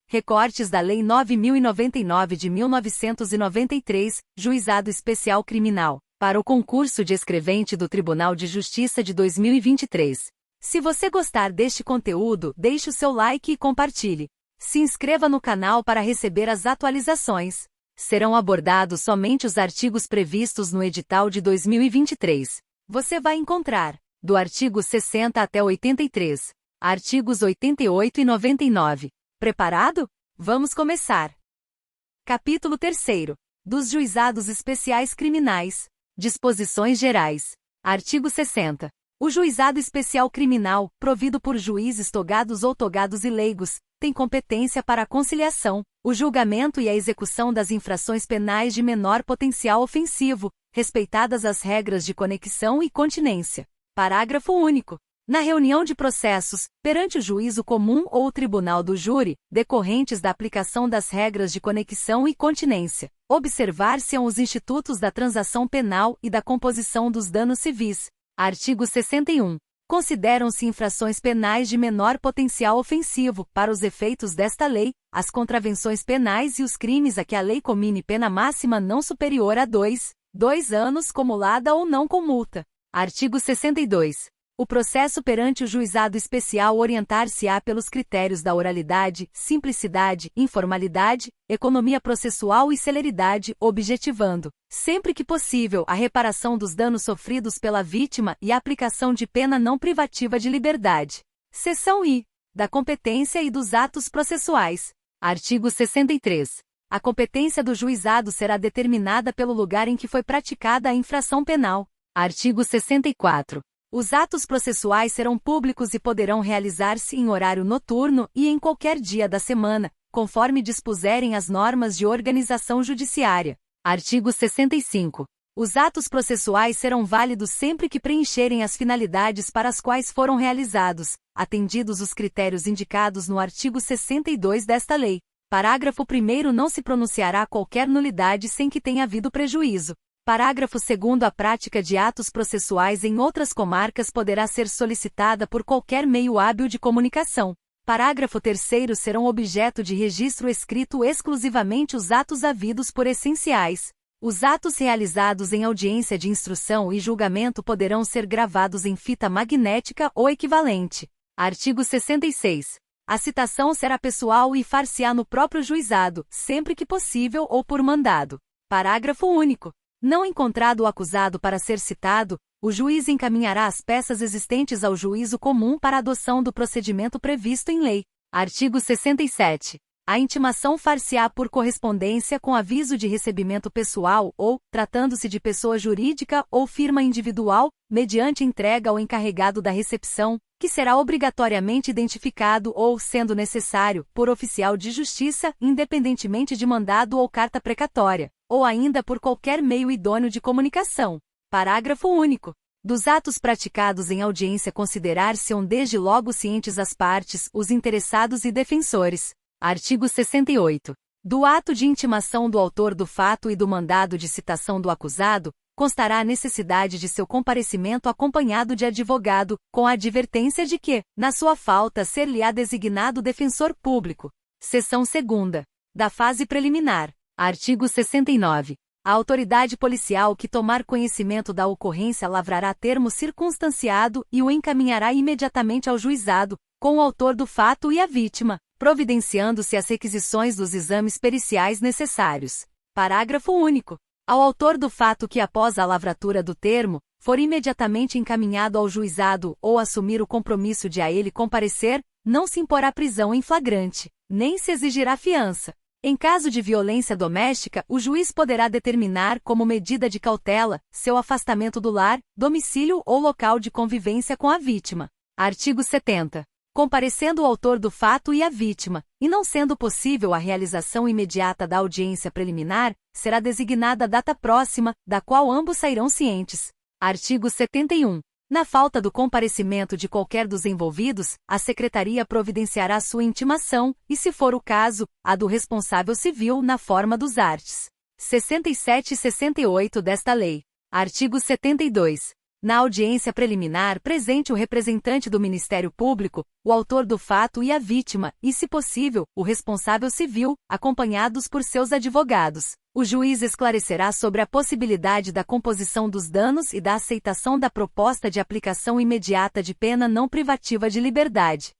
Recortes da Lei 9.099 de 1993, Juizado Especial Criminal, para o concurso de escrevente do Tribunal de Justiça de 2023. Se você gostar deste conteúdo, deixe o seu like e compartilhe. Se inscreva no canal para receber as atualizações. Serão abordados somente os artigos previstos no edital de 2023. Você vai encontrar, do artigo 60 até 83, artigos 88 e 99. Preparado? Vamos começar. Capítulo 3º. Dos Juizados Especiais Criminais. Disposições Gerais. Artigo 60. O Juizado Especial Criminal, provido por juízes togados ou togados e leigos, tem competência para a conciliação, o julgamento e a execução das infrações penais de menor potencial ofensivo, respeitadas as regras de conexão e continência. Parágrafo único. Na reunião de processos, perante o juízo comum ou o tribunal do júri, decorrentes da aplicação das regras de conexão e continência, observar-se-ão os institutos da transação penal e da composição dos danos civis. Artigo 61. Consideram-se infrações penais de menor potencial ofensivo, para os efeitos desta lei, as contravenções penais e os crimes a que a lei comine pena máxima não superior a 2 anos cumulada ou não com multa. Artigo 62. O processo perante o juizado especial orientar-se-á pelos critérios da oralidade, simplicidade, informalidade, economia processual e celeridade, objetivando, sempre que possível, a reparação dos danos sofridos pela vítima e a aplicação de pena não privativa de liberdade. Seção I. Da competência e dos atos processuais. Artigo 63. A competência do juizado será determinada pelo lugar em que foi praticada a infração penal. Artigo 64. Os atos processuais serão públicos e poderão realizar-se em horário noturno e em qualquer dia da semana, conforme dispuserem as normas de organização judiciária. Artigo 65. Os atos processuais serão válidos sempre que preencherem as finalidades para as quais foram realizados, atendidos os critérios indicados no artigo 62 desta lei. Parágrafo 1º. Não se pronunciará qualquer nulidade sem que tenha havido prejuízo. Parágrafo 2º. A prática de atos processuais em outras comarcas poderá ser solicitada por qualquer meio hábil de comunicação. Parágrafo 3º. Serão objeto de registro escrito exclusivamente os atos havidos por essenciais. Os atos realizados em audiência de instrução e julgamento poderão ser gravados em fita magnética ou equivalente. Artigo 66. A citação será pessoal e far-se-á no próprio juizado, sempre que possível ou por mandado. Parágrafo único. Não encontrado o acusado para ser citado, o juiz encaminhará as peças existentes ao juízo comum para adoção do procedimento previsto em lei. Artigo 67. A intimação far-se-á por correspondência com aviso de recebimento pessoal ou, tratando-se de pessoa jurídica ou firma individual, mediante entrega ao encarregado da recepção, que será obrigatoriamente identificado ou, sendo necessário, por oficial de justiça, independentemente de mandado ou carta precatória, ou ainda por qualquer meio idôneo de comunicação. Parágrafo único. Dos atos praticados em audiência considerar-se-ão desde logo cientes as partes, os interessados e defensores. Artigo 68. Do ato de intimação do autor do fato e do mandado de citação do acusado, constará a necessidade de seu comparecimento acompanhado de advogado, com a advertência de que, na sua falta, ser-lhe-á designado defensor público. Seção 2ª. Da fase preliminar. Artigo 69. A autoridade policial que tomar conhecimento da ocorrência lavrará termo circunstanciado e o encaminhará imediatamente ao juizado, com o autor do fato e a vítima, providenciando-se as requisições dos exames periciais necessários. Parágrafo único. Ao autor do fato que após a lavratura do termo, for imediatamente encaminhado ao juizado ou assumir o compromisso de a ele comparecer, não se imporá prisão em flagrante, nem se exigirá fiança. Em caso de violência doméstica, o juiz poderá determinar como medida de cautela, seu afastamento do lar, domicílio ou local de convivência com a vítima. Artigo 70. Comparecendo o autor do fato e a vítima, e não sendo possível a realização imediata da audiência preliminar, será designada a data próxima, da qual ambos sairão cientes. Artigo 71. Na falta do comparecimento de qualquer dos envolvidos, a Secretaria providenciará sua intimação, e se for o caso, a do responsável civil na forma dos arts. 67 e 68 desta lei. Artigo 72. Na audiência preliminar, presente o representante do Ministério Público, o autor do fato e a vítima, e, se possível, o responsável civil, acompanhados por seus advogados. O juiz esclarecerá sobre a possibilidade da composição dos danos e da aceitação da proposta de aplicação imediata de pena não privativa de liberdade.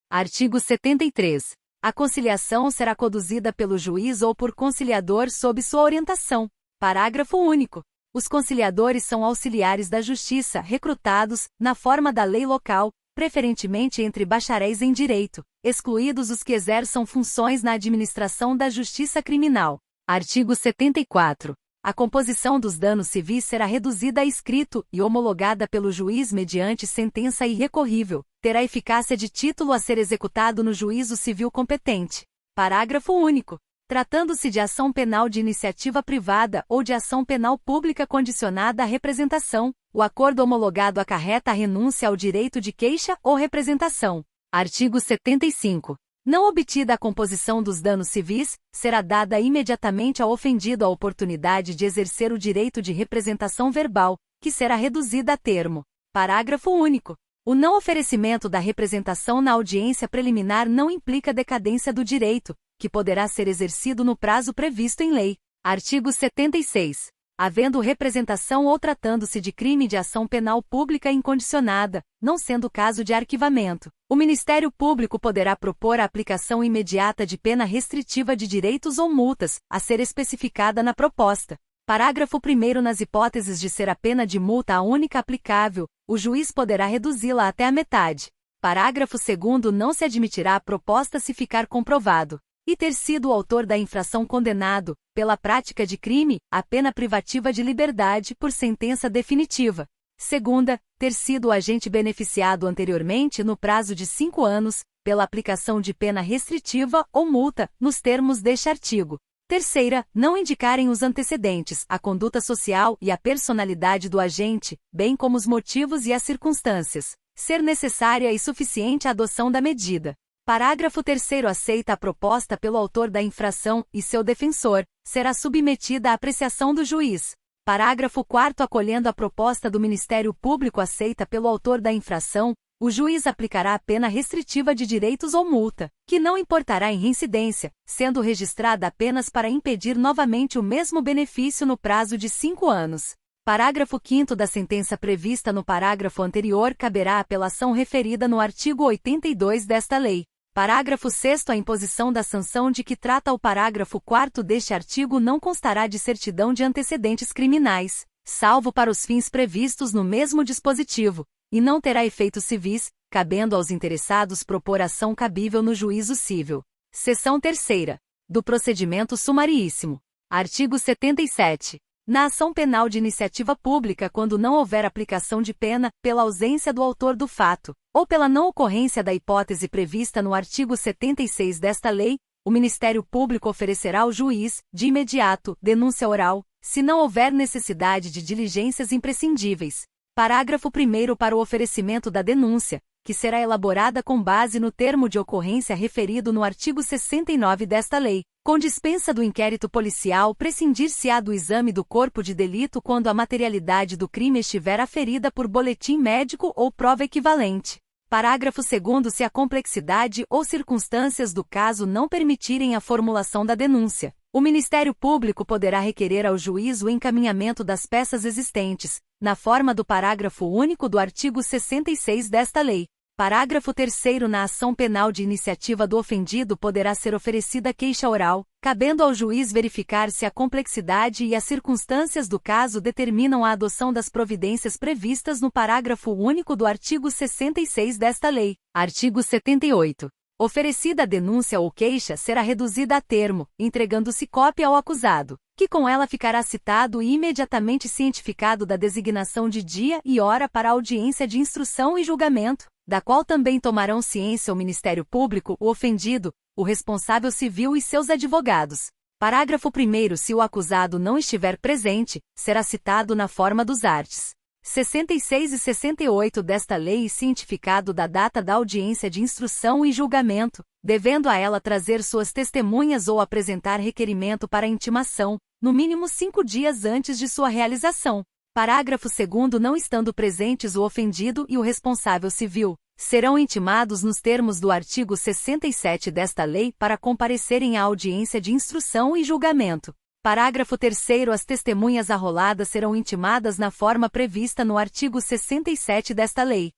Artigo 73. A conciliação será conduzida pelo juiz ou por conciliador sob sua orientação. Parágrafo único. Os conciliadores são auxiliares da Justiça recrutados, na forma da lei local, preferentemente entre bacharéis em direito, excluídos os que exerçam funções na administração da Justiça Criminal. Artigo 74. A composição dos danos civis será reduzida a escrito e homologada pelo juiz mediante sentença irrecorrível. Terá eficácia de título a ser executado no juízo civil competente. Parágrafo único. Tratando-se de ação penal de iniciativa privada ou de ação penal pública condicionada à representação, o acordo homologado acarreta a renúncia ao direito de queixa ou representação. Artigo 75. Não obtida a composição dos danos civis, será dada imediatamente ao ofendido a oportunidade de exercer o direito de representação verbal, que será reduzida a termo. Parágrafo único. O não oferecimento da representação na audiência preliminar não implica decadência do direito, que poderá ser exercido no prazo previsto em lei. Artigo 76. Havendo representação ou tratando-se de crime de ação penal pública incondicionada, não sendo caso de arquivamento, o Ministério Público poderá propor a aplicação imediata de pena restritiva de direitos ou multas, a ser especificada na proposta. Parágrafo 1º. Nas hipóteses de ser a pena de multa a única aplicável, o juiz poderá reduzi-la até a metade. Parágrafo 2º. Não se admitirá a proposta se ficar comprovado e ter sido o autor da infração condenado, pela prática de crime, a pena privativa de liberdade por sentença definitiva. Segunda, ter sido o agente beneficiado anteriormente no prazo de 5 anos, pela aplicação de pena restritiva ou multa, nos termos deste artigo. Terceira, não indicarem os antecedentes, a conduta social e a personalidade do agente, bem como os motivos e as circunstâncias. Ser necessária e suficiente a adoção da medida. Parágrafo 3º. Aceita a proposta pelo autor da infração e seu defensor, será submetida à apreciação do juiz. Parágrafo 4º. Acolhendo a proposta do Ministério Público aceita pelo autor da infração, o juiz aplicará a pena restritiva de direitos ou multa, que não importará em reincidência, sendo registrada apenas para impedir novamente o mesmo benefício no prazo de 5 anos. Parágrafo 5º. Da sentença prevista no parágrafo anterior caberá a apelação referida no artigo 82 desta lei. Parágrafo 6º. A imposição da sanção de que trata o parágrafo 4º deste artigo não constará de certidão de antecedentes criminais, salvo para os fins previstos no mesmo dispositivo, e não terá efeitos civis, cabendo aos interessados propor ação cabível no juízo civil. Seção 3ª. Do procedimento sumaríssimo. Artigo 77. Na ação penal de iniciativa pública, quando não houver aplicação de pena, pela ausência do autor do fato, ou pela não ocorrência da hipótese prevista no artigo 76 desta lei, o Ministério Público oferecerá ao juiz, de imediato, denúncia oral, se não houver necessidade de diligências imprescindíveis. Parágrafo 1º. Para o oferecimento da denúncia, que será elaborada com base no termo de ocorrência referido no artigo 69 desta lei, com dispensa do inquérito policial, prescindir-se-á do exame do corpo de delito quando a materialidade do crime estiver aferida por boletim médico ou prova equivalente. Parágrafo 2º. Se a complexidade ou circunstâncias do caso não permitirem a formulação da denúncia, o Ministério Público poderá requerer ao juiz o encaminhamento das peças existentes, na forma do parágrafo único do artigo 66 desta lei. Parágrafo 3º. Na ação penal de iniciativa do ofendido poderá ser oferecida queixa oral, cabendo ao juiz verificar se a complexidade e as circunstâncias do caso determinam a adoção das providências previstas no parágrafo único do artigo 66 desta lei. Artigo 78. Oferecida a denúncia ou queixa será reduzida a termo, entregando-se cópia ao acusado, que com ela ficará citado e imediatamente cientificado da designação de dia e hora para a audiência de instrução e julgamento, da qual também tomarão ciência o Ministério Público, o ofendido, o responsável civil e seus advogados. Parágrafo 1º. Se o acusado não estiver presente, será citado na forma dos arts. 66 e 68 desta lei e cientificado da data da audiência de instrução e julgamento, devendo a ela trazer suas testemunhas ou apresentar requerimento para intimação, no mínimo 5 dias antes de sua realização. Parágrafo 2º. Não estando presentes o ofendido e o responsável civil, serão intimados nos termos do artigo 67 desta lei para comparecerem à audiência de instrução e julgamento. Parágrafo 3º. As testemunhas arroladas serão intimadas na forma prevista no artigo 67 desta lei.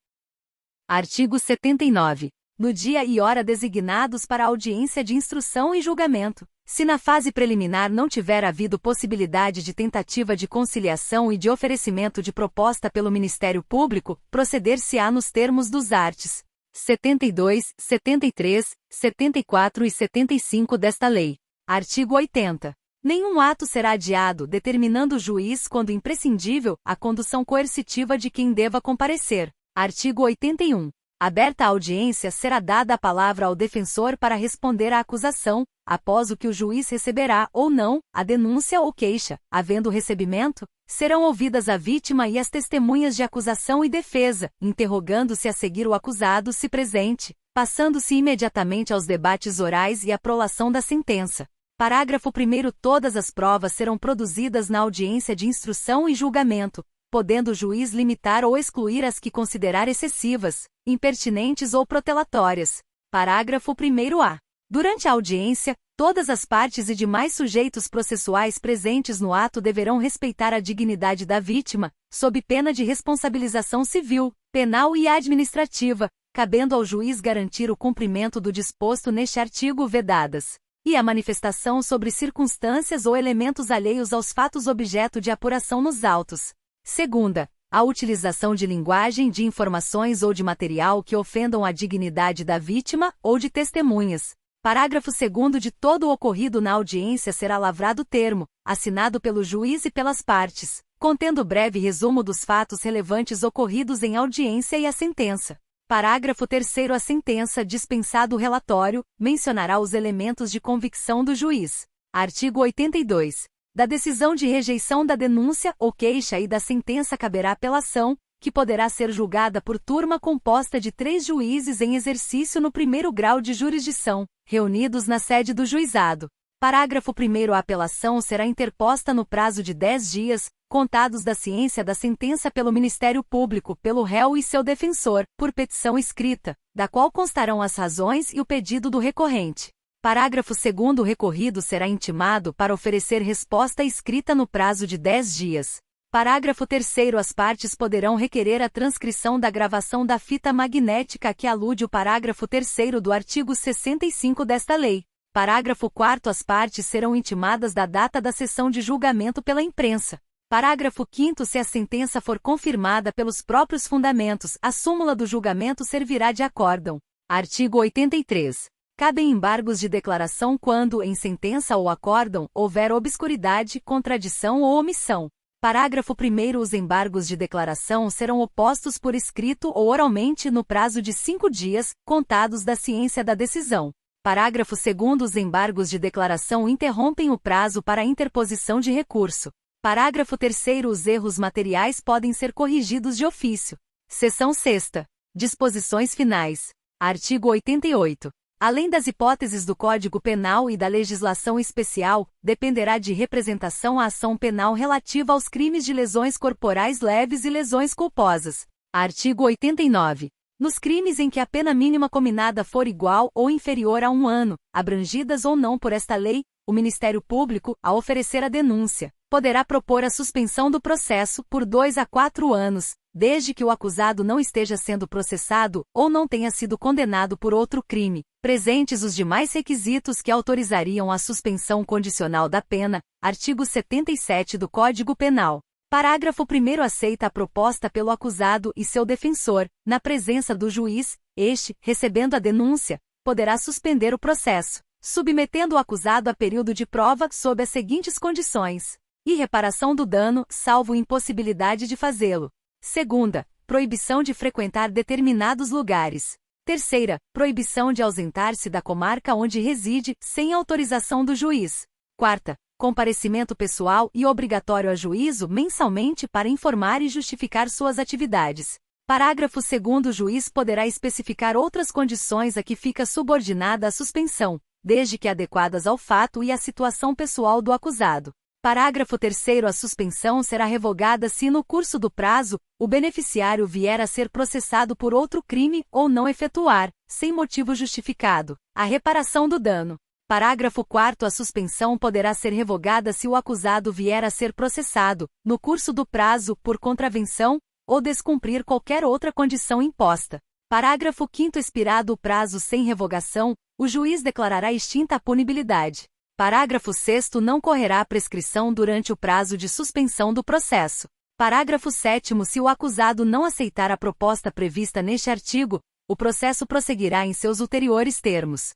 Artigo 79. No dia e hora designados para a audiência de instrução e julgamento, se na fase preliminar não tiver havido possibilidade de tentativa de conciliação e de oferecimento de proposta pelo Ministério Público, proceder-se-á nos termos dos arts. 72, 73, 74 e 75 desta lei. Artigo 80. Nenhum ato será adiado, determinando o juiz, quando imprescindível, a condução coercitiva de quem deva comparecer. Artigo 81. Aberta a audiência, será dada a palavra ao defensor para responder à acusação, após o que o juiz receberá, ou não, a denúncia ou queixa. Havendo recebimento, serão ouvidas a vítima e as testemunhas de acusação e defesa, interrogando-se a seguir o acusado se presente, passando-se imediatamente aos debates orais e à prolação da sentença. Parágrafo 1º. Todas as provas serão produzidas na audiência de instrução e julgamento, podendo o juiz limitar ou excluir as que considerar excessivas, impertinentes ou protelatórias. Parágrafo 1º-A. Durante a audiência, todas as partes e demais sujeitos processuais presentes no ato deverão respeitar a dignidade da vítima, sob pena de responsabilização civil, penal e administrativa, cabendo ao juiz garantir o cumprimento do disposto neste artigo vedadas e a manifestação sobre circunstâncias ou elementos alheios aos fatos objeto de apuração nos autos. Segunda, a utilização de linguagem, de informações ou de material que ofendam a dignidade da vítima ou de testemunhas. Parágrafo 2º. De todo o ocorrido na audiência será lavrado termo, assinado pelo juiz e pelas partes, contendo breve resumo dos fatos relevantes ocorridos em audiência e a sentença. Parágrafo 3º. A sentença, dispensado o relatório, mencionará os elementos de convicção do juiz. Artigo 82. Da decisão de rejeição da denúncia ou queixa e da sentença caberá apelação, que poderá ser julgada por turma composta de 3 juízes em exercício no primeiro grau de jurisdição, reunidos na sede do juizado. Parágrafo 1º. A apelação será interposta no prazo de 10 dias, contados da ciência da sentença pelo Ministério Público, pelo réu e seu defensor, por petição escrita, da qual constarão as razões e o pedido do recorrente. Parágrafo 2º. O recorrido será intimado para oferecer resposta escrita no prazo de 10 dias. Parágrafo 3º. As partes poderão requerer a transcrição da gravação da fita magnética a que alude o parágrafo 3º do artigo 65 desta lei. Parágrafo 4º. As partes serão intimadas da data da sessão de julgamento pela imprensa. Parágrafo 5º. Se a sentença for confirmada pelos próprios fundamentos, a súmula do julgamento servirá de acórdão. Artigo 83. Cabem embargos de declaração quando, em sentença ou acórdão, houver obscuridade, contradição ou omissão. Parágrafo 1º. Os embargos de declaração serão opostos por escrito ou oralmente no prazo de 5 dias, contados da ciência da decisão. Parágrafo 2º. Os embargos de declaração interrompem o prazo para a interposição de recurso. Parágrafo 3º. Os erros materiais podem ser corrigidos de ofício. Seção 6ª. Disposições finais. Artigo 88. Além das hipóteses do Código Penal e da legislação especial, dependerá de representação a ação penal relativa aos crimes de lesões corporais leves e lesões culposas. Artigo 89. Nos crimes em que a pena mínima cominada for igual ou inferior a 1 ano, abrangidas ou não por esta lei, o Ministério Público, ao oferecer a denúncia, poderá propor a suspensão do processo por 2 a 4 anos, desde que o acusado não esteja sendo processado ou não tenha sido condenado por outro crime, presentes os demais requisitos que autorizariam a suspensão condicional da pena. Artigo 77 do Código Penal. Parágrafo 1º. Aceita a proposta pelo acusado e seu defensor, na presença do juiz, este, recebendo a denúncia, poderá suspender o processo, submetendo o acusado a período de prova sob as seguintes condições: e reparação do dano, salvo impossibilidade de fazê-lo. Segunda, proibição de frequentar determinados lugares. Terceira, proibição de ausentar-se da comarca onde reside, sem autorização do juiz. Quarta, comparecimento pessoal e obrigatório a juízo mensalmente para informar e justificar suas atividades. Parágrafo 2º. O juiz poderá especificar outras condições a que fica subordinada a suspensão, desde que adequadas ao fato e à situação pessoal do acusado. Parágrafo 3º. A suspensão será revogada se no curso do prazo, o beneficiário vier a ser processado por outro crime ou não efetuar, sem motivo justificado, a reparação do dano. Parágrafo 4º. A suspensão poderá ser revogada se o acusado vier a ser processado, no curso do prazo, por contravenção, ou descumprir qualquer outra condição imposta. Parágrafo 5º. Expirado o prazo sem revogação, o juiz declarará extinta a punibilidade. Parágrafo 6º. Não correrá prescrição durante o prazo de suspensão do processo. Parágrafo 7º. Se o acusado não aceitar a proposta prevista neste artigo, o processo prosseguirá em seus ulteriores termos.